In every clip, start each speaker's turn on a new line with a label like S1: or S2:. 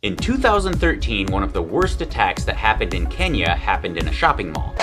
S1: In 2013, one of the worst attacks that happened in Kenya happened in a shopping mall.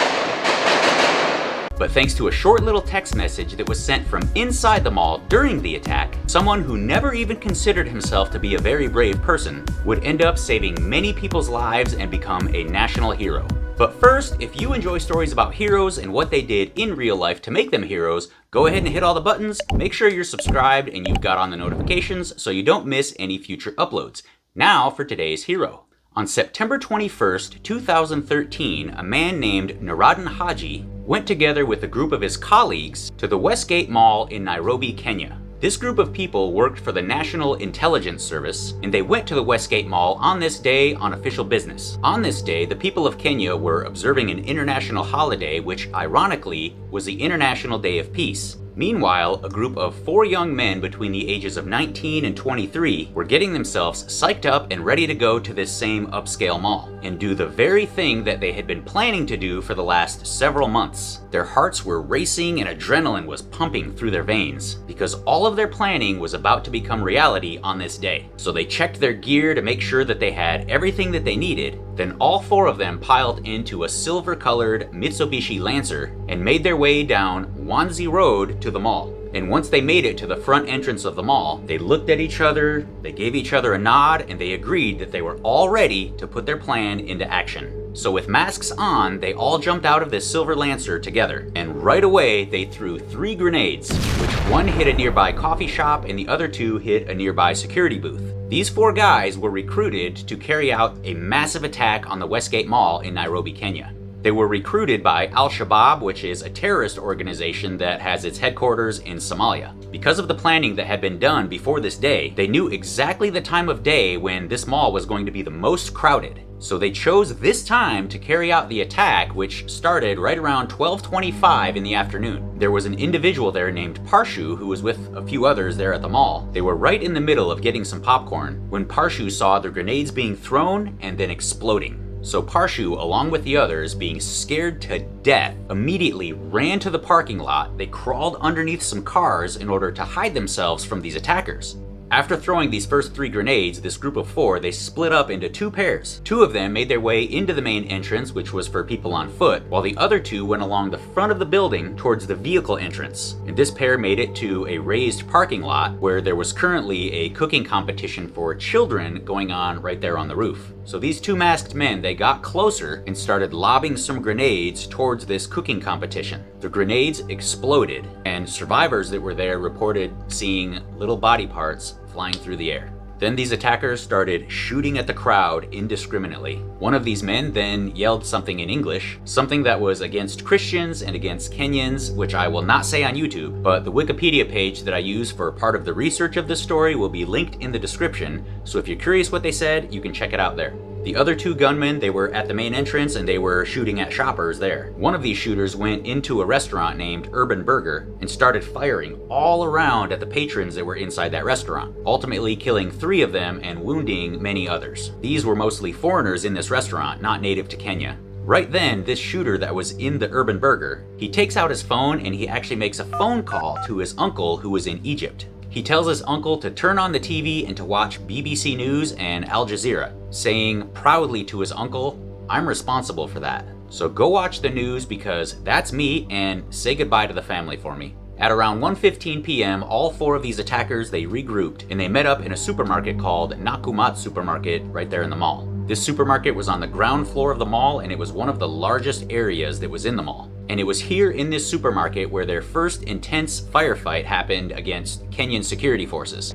S1: But thanks to a short little text message that was sent from inside the mall during the attack, someone who never even considered himself to be a very brave person would end up saving many people's lives and become a national hero. But first, if you enjoy stories about heroes and what they did in real life to make them heroes, go ahead and hit all the buttons, make sure you're subscribed and you've got on the notifications so you don't miss any future uploads. Now for today's hero. On September 21st, 2013, a man named Abdul Haji went together with a group of his colleagues to the Westgate Mall in Nairobi, Kenya. This group of people worked for the National Intelligence Service, and they went to the Westgate Mall on this day on official business. On this day, the people of Kenya were observing an international holiday, which ironically was the International Day of Peace. Meanwhile, a group of 4 young men between the ages of 19 and 23 were getting themselves psyched up and ready to go to this same upscale mall and do the very thing that they had been planning to do for the last several months. Their hearts were racing and adrenaline was pumping through their veins because all of their planning was about to become reality on this day. So they checked their gear to make sure that they had everything that they needed. Then all 4 of them piled into a silver-colored Mitsubishi Lancer and made their way down Wanzi Road to the mall. And once they made it to the front entrance of the mall, they looked at each other, they gave each other a nod, and they agreed that they were all ready to put their plan into action. So with masks on, they all jumped out of this silver Lancer together, and right away they threw 3 grenades, which one hit a nearby coffee shop and the other 2 hit a nearby security booth. These 4 guys were recruited to carry out a massive attack on the Westgate Mall in Nairobi, Kenya. They were recruited by Al-Shabaab, which is a terrorist organization that has its headquarters in Somalia. Because of the planning that had been done before this day, they knew exactly the time of day when this mall was going to be the most crowded. So they chose this time to carry out the attack, which started right around 12:25 in the afternoon. There was an individual there named Parshu who was with a few others there at the mall. They were right in the middle of getting some popcorn when Parshu saw the grenades being thrown and then exploding. So Parshu, along with the others, being scared to death, immediately ran to the parking lot. They crawled underneath some cars in order to hide themselves from these attackers. After throwing these first 3 grenades, this group of 4, they split up into 2 pairs. 2 of them made their way into the main entrance, which was for people on foot, while the other 2 went along the front of the building towards the vehicle entrance. And this pair made it to a raised parking lot where there was currently a cooking competition for children going on right there on the roof. So these 2 masked men, they got closer and started lobbing some grenades towards this cooking competition. The grenades exploded, and survivors that were there reported seeing little body parts flying through the air. Then these attackers started shooting at the crowd indiscriminately. One of these men then yelled something in English, something that was against Christians and against Kenyans, which I will not say on YouTube, but the Wikipedia page that I use for part of the research of this story will be linked in the description, so if you're curious what they said, you can check it out there. The other 2 gunmen, they were at the main entrance and they were shooting at shoppers there. One of these shooters went into a restaurant named Urban Burger and started firing all around at the patrons that were inside that restaurant, ultimately killing 3 of them and wounding many others. These were mostly foreigners in this restaurant, not native to Kenya. Right then, this shooter that was in the Urban Burger, he takes out his phone and he actually makes a phone call to his uncle who was in Egypt. He tells his uncle to turn on the TV and to watch BBC News and Al Jazeera, saying proudly to his uncle, "I'm responsible for that. So go watch the news because that's me, and say goodbye to the family for me." At around 1:15 p.m., all 4 of these attackers, they regrouped and they met up in a supermarket called Nakumatt Supermarket right there in the mall. This supermarket was on the ground floor of the mall and it was one of the largest areas that was in the mall. And it was here in this supermarket where their first intense firefight happened against Kenyan security forces.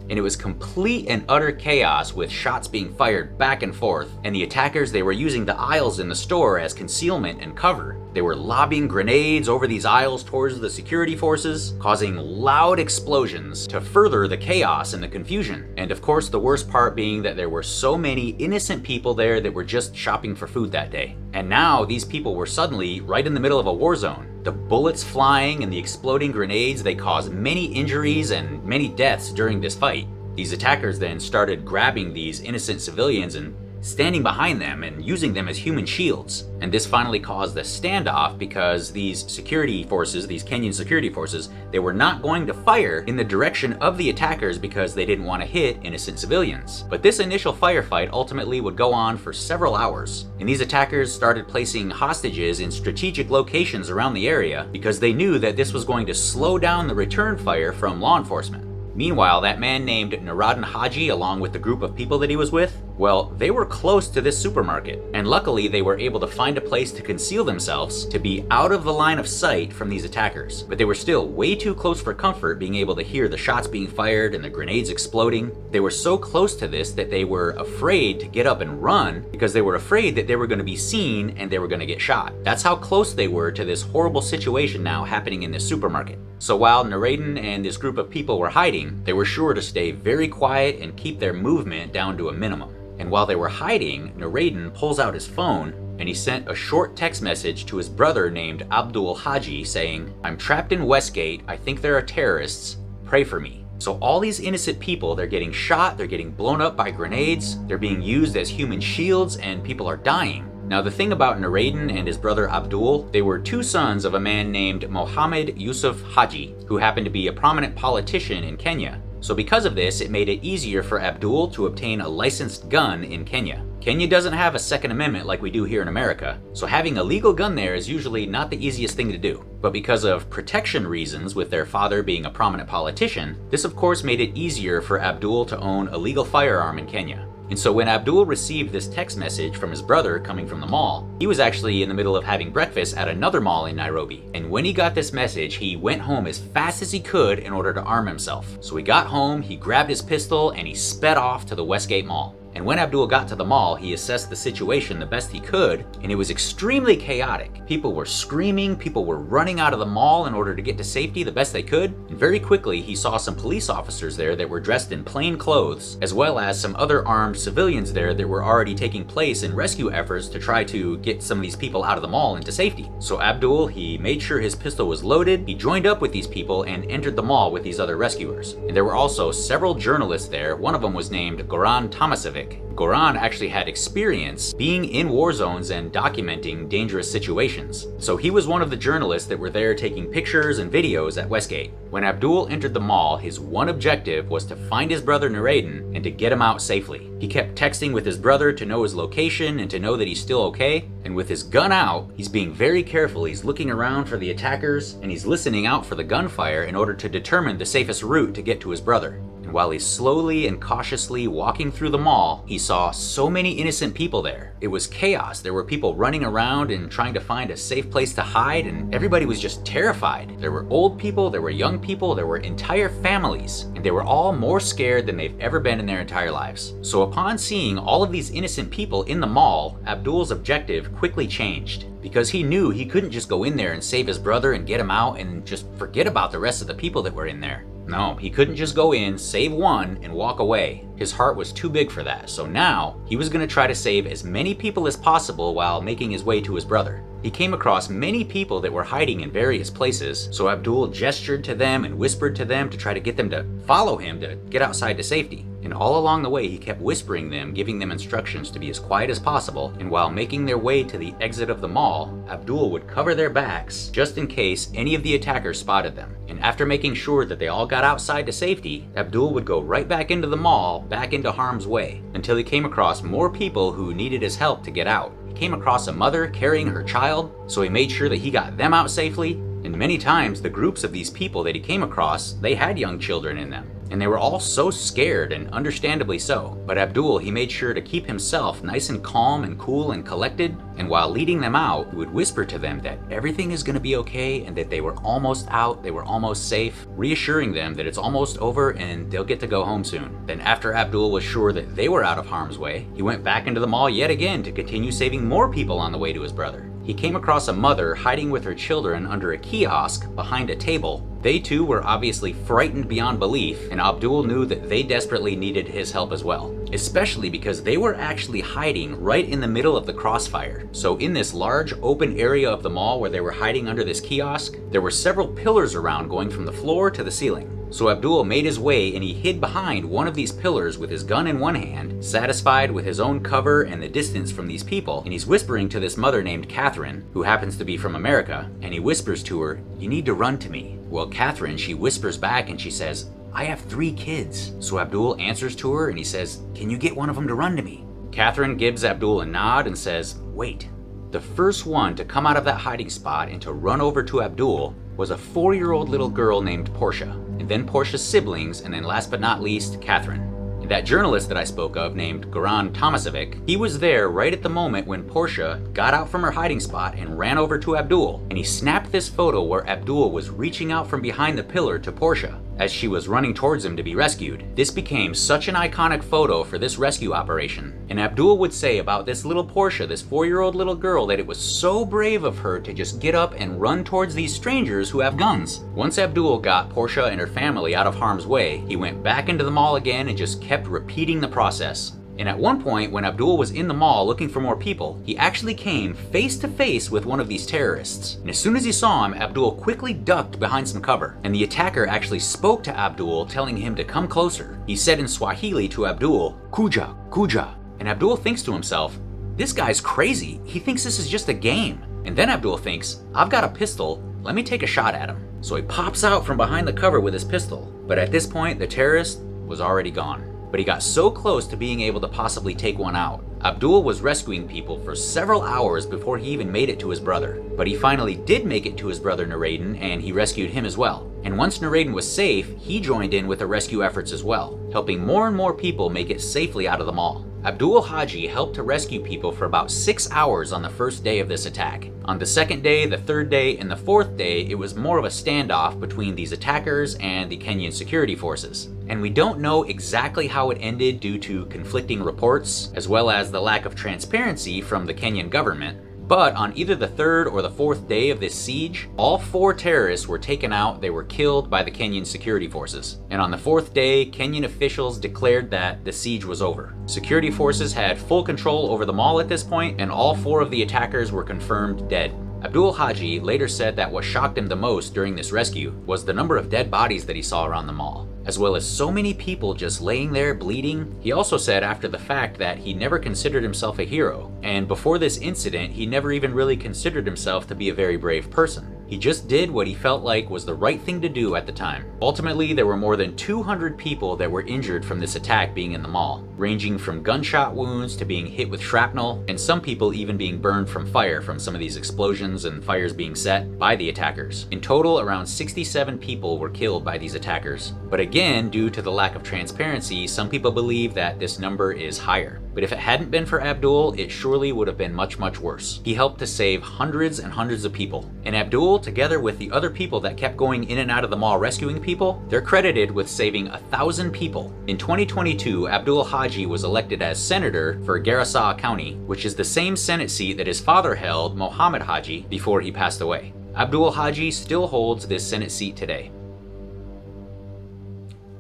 S1: And it was complete and utter chaos with shots being fired back and forth, and the attackers, they were using the aisles in the store as concealment and cover. They were lobbing grenades over these aisles towards the security forces, causing loud explosions to further the chaos and the confusion. And of course, the worst part being that there were so many innocent people there that were just shopping for food that day. And now these people were suddenly right in the middle of a war zone. The bullets flying and the exploding grenades, they caused many injuries and many deaths during this fight. These attackers then started grabbing these innocent civilians and standing behind them and using them as human shields. And this finally caused a standoff because these security forces, these Kenyan security forces, they were not going to fire in the direction of the attackers because they didn't want to hit innocent civilians. But this initial firefight ultimately would go on for several hours, and these attackers started placing hostages in strategic locations around the area because they knew that this was going to slow down the return fire from law enforcement. Meanwhile, that man named Abdul Haji, along with the group of people that he was with, well, they were close to this supermarket, and luckily they were able to find a place to conceal themselves to be out of the line of sight from these attackers. But they were still way too close for comfort, being able to hear the shots being fired and the grenades exploding. They were so close to this that they were afraid to get up and run because they were afraid that they were going to be seen and they were going to get shot. That's how close they were to this horrible situation now happening in this supermarket. So while Nureddin and this group of people were hiding, they were sure to stay very quiet and keep their movement down to a minimum. And while they were hiding, Nureddin pulls out his phone and he sent a short text message to his brother named Abdul Haji saying, "I'm trapped in Westgate, I think there are terrorists, pray for me." So all these innocent people, they're getting shot, they're getting blown up by grenades, they're being used as human shields, and people are dying. Now the thing about Nureddin and his brother Abdul, they were two sons of a man named Mohammed Yusuf Haji, who happened to be a prominent politician in Kenya. So because of this, it made it easier for Abdul to obtain a licensed gun in Kenya. Kenya doesn't have a Second Amendment like we do here in America, so having a legal gun there is usually not the easiest thing to do. But because of protection reasons, with their father being a prominent politician, this of course made it easier for Abdul to own a legal firearm in Kenya. And so when Abdul received this text message from his brother coming from the mall, he was actually in the middle of having breakfast at another mall in Nairobi. And when he got this message, he went home as fast as he could in order to arm himself. So he got home, he grabbed his pistol, and he sped off to the Westgate Mall. And when Abdul got to the mall, he assessed the situation the best he could, and it was extremely chaotic. People were screaming, people were running out of the mall in order to get to safety the best they could, and very quickly he saw some police officers there that were dressed in plain clothes, as well as some other armed civilians there that were already taking place in rescue efforts to try to get some of these people out of the mall into safety. So Abdul, he made sure his pistol was loaded, he joined up with these people and entered the mall with these other rescuers. And there were also several journalists there. One of them was named Goran Tomasevic. Goran actually had experience being in war zones and documenting dangerous situations. So he was one of the journalists that were there taking pictures and videos at Westgate. When Abdul entered the mall, his one objective was to find his brother Nureddin and to get him out safely. He kept texting with his brother to know his location and to know that he's still okay. And with his gun out, he's being very careful. He's looking around for the attackers and he's listening out for the gunfire in order to determine the safest route to get to his brother. And while he's slowly and cautiously walking through the mall, he saw so many innocent people there. It was chaos. There were people running around and trying to find a safe place to hide, and everybody was just terrified. There were old people, there were young people, there were entire families, and they were all more scared than they've ever been in their entire lives. So upon seeing all of these innocent people in the mall, Abdul's objective quickly changed, because he knew he couldn't just go in there and save his brother and get him out and just forget about the rest of the people that were in there. No, he couldn't just go in, save one, and walk away. His heart was too big for that, so now he was going to try to save as many people as possible while making his way to his brother. He came across many people that were hiding in various places, so Abdul gestured to them and whispered to them to try to get them to follow him to get outside to safety. And all along the way, he kept whispering them, giving them instructions to be as quiet as possible, and while making their way to the exit of the mall, Abdul would cover their backs just in case any of the attackers spotted them. And after making sure that they all got outside to safety, Abdul would go right back into the mall, back into harm's way, until he came across more people who needed his help to get out. He came across a mother carrying her child, so he made sure that he got them out safely. And many times, the groups of these people that he came across, they had young children in them. And they were all so scared, and understandably so. But Abdul, he made sure to keep himself nice and calm and cool and collected. And while leading them out, he would whisper to them that everything is going to be okay and that they were almost out, they were almost safe, reassuring them that it's almost over and they'll get to go home soon. Then after Abdul was sure that they were out of harm's way, he went back into the mall yet again to continue saving more people on the way to his brother. He came across a mother hiding with her children under a kiosk behind a table. They too were obviously frightened beyond belief, and Abdul knew that they desperately needed his help as well. especially because they were actually hiding right in the middle of the crossfire. So in this large open area of the mall where they were hiding under this kiosk, there were several pillars around going from the floor to the ceiling. So Abdul made his way and he hid behind one of these pillars with his gun in one hand, satisfied with his own cover and the distance from these people, and he's whispering to this mother named Catherine, who happens to be from America, and he whispers to her, "You need to run to me." Well, Catherine, she whispers back and she says, "I have 3 kids." So Abdul answers to her and he says, "Can you get one of them to run to me?" Catherine gives Abdul a nod and says, "Wait." The first one to come out of that hiding spot and to run over to Abdul was a 4-year-old little girl named Portia, and then Portia's siblings, and then last but not least, Catherine. And that journalist that I spoke of named Goran Tomasevic, he was there right at the moment when Portia got out from her hiding spot and ran over to Abdul, and he snapped this photo where Abdul was reaching out from behind the pillar to Portia as she was running towards him to be rescued. This became such an iconic photo for this rescue operation, and Abdul would say about this little Portia, this 4-year-old little girl, that it was so brave of her to just get up and run towards these strangers who have guns. Once Abdul got Portia and her family out of harm's way, he went back into the mall again and just kept repeating the process. And at one point, when Abdul was in the mall looking for more people, he actually came face to face with one of these terrorists. And as soon as he saw him, Abdul quickly ducked behind some cover. And the attacker actually spoke to Abdul, telling him to come closer. He said in Swahili to Abdul, "Kuja, kuja." And Abdul thinks to himself, "This guy's crazy. He thinks this is just a game." And then Abdul thinks, "I've got a pistol. Let me take a shot at him." So he pops out from behind the cover with his pistol. But at this point, the terrorist was already gone. But he got so close to being able to possibly take one out. Abdul was rescuing people for several hours before he even made it to his brother. But he finally did make it to his brother Nureddin, and he rescued him as well. And once Nureddin was safe, he joined in with the rescue efforts as well, helping more and more people make it safely out of the mall. Abdul Haji helped to rescue people for about 6 hours on the first day of this attack. On the second day, the third day, and the fourth day, it was more of a standoff between these attackers and the Kenyan security forces. And we don't know exactly how it ended due to conflicting reports, as well as the lack of transparency from the Kenyan government. But on either the third or the fourth day of this siege, all 4 terrorists were taken out. They were killed by the Kenyan security forces. And on the 4th day, Kenyan officials declared that the siege was over. Security forces had full control over the mall at this point, and all 4 of the attackers were confirmed dead. Abdul Haji later said that what shocked him the most during this rescue was the number of dead bodies that he saw around the mall, as well as so many people just laying there bleeding. He also said after the fact that he never considered himself a hero, and before this incident, he never even really considered himself to be a very brave person. He just did what he felt like was the right thing to do at the time. Ultimately, there were more than 200 people that were injured from this attack being in the mall, ranging from gunshot wounds to being hit with shrapnel, and some people even being burned from fire from some of these explosions and fires being set by the attackers. In total, around 67 people were killed by these attackers. But again, due to the lack of transparency, some people believe that this number is higher. But if it hadn't been for Abdul, it surely would have been much, much worse. He helped to save hundreds and hundreds of people. And Abdul, together with the other people that kept going in and out of the mall rescuing people, they're credited with saving 1,000 people. In 2022, Abdul Haji was elected as senator for Garissa County, which is the same Senate seat that his father held, Mohammed Haji, before he passed away. Abdul Haji still holds this Senate seat today.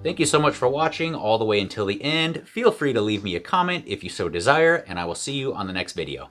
S1: Thank you so much for watching all the way until the end. Feel free to leave me a comment if you so desire, and I will see you on the next video.